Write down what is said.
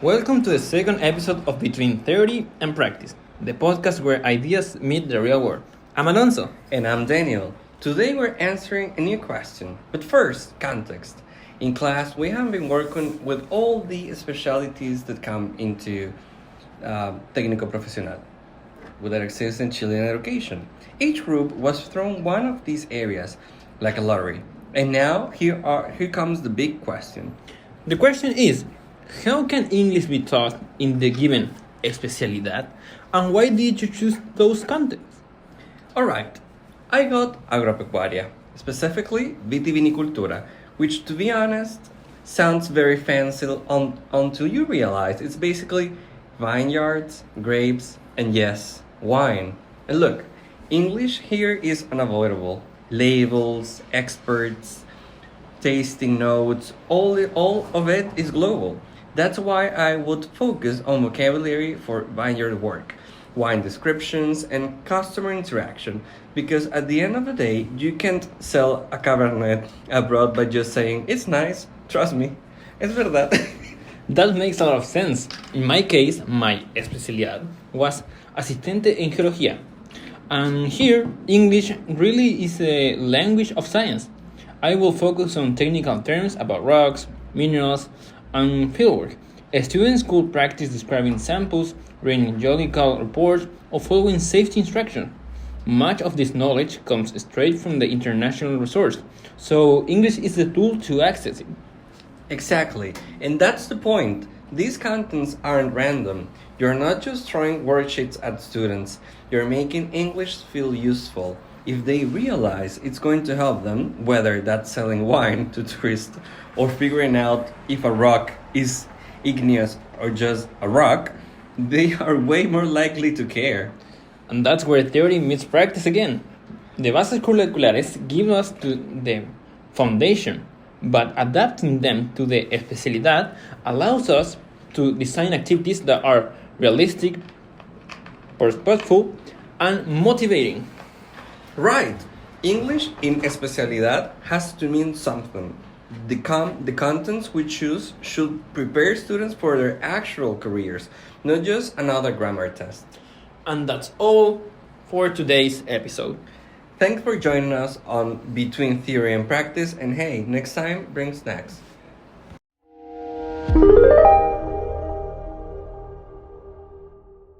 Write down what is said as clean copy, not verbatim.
Welcome to the second episode of Between Theory and Practice, the podcast where ideas meet the real world. I'm Alonso. And I'm Daniel. Today we're answering a new question. But first, context. In class, we have been working with all the specialties that come into técnico profesional, that exist in Chilean education. Each group was thrown one of these areas, like a lottery. And now here comes the big question. The question is, how can English be taught in the given especialidad, and why did you choose those contents? Alright, I got agropecuaria, specifically vitivinicultura, which to be honest sounds very fancy until you realize it's basically vineyards, grapes, and yes, wine. And look, English here is unavoidable. Labels, experts, tasting notes, all of it is global. That's why I would focus on vocabulary for vineyard work, wine descriptions, and customer interaction, because at the end of the day, you can't sell a Cabernet abroad by just saying, it's nice, trust me, es verdad. That makes a lot of sense. In my case, my especialidad was asistente en geología. And here, English really is a language of science. I will focus on technical terms about rocks, minerals, and fieldwork. Students could practice describing samples, reading geological reports, or following safety instructions. Much of this knowledge comes straight from the international resource, so English is the tool to access it. Exactly, and that's the point. These contents aren't random. You're not just throwing worksheets at students, you're making English feel useful. If they realize it's going to help them, whether that's selling wine to tourists or figuring out if a rock is igneous or just a rock, they are way more likely to care. And that's where theory meets practice again. The bases curriculares give us the foundation, but adapting them to the especialidad allows us to design activities that are realistic, purposeful, and motivating. Right. English in especialidad has to mean something. The contents we choose should prepare students for their actual careers, not just another grammar test. And that's all for today's episode. Thanks for joining us on Between Theory and Practice, and hey, next time, bring snacks.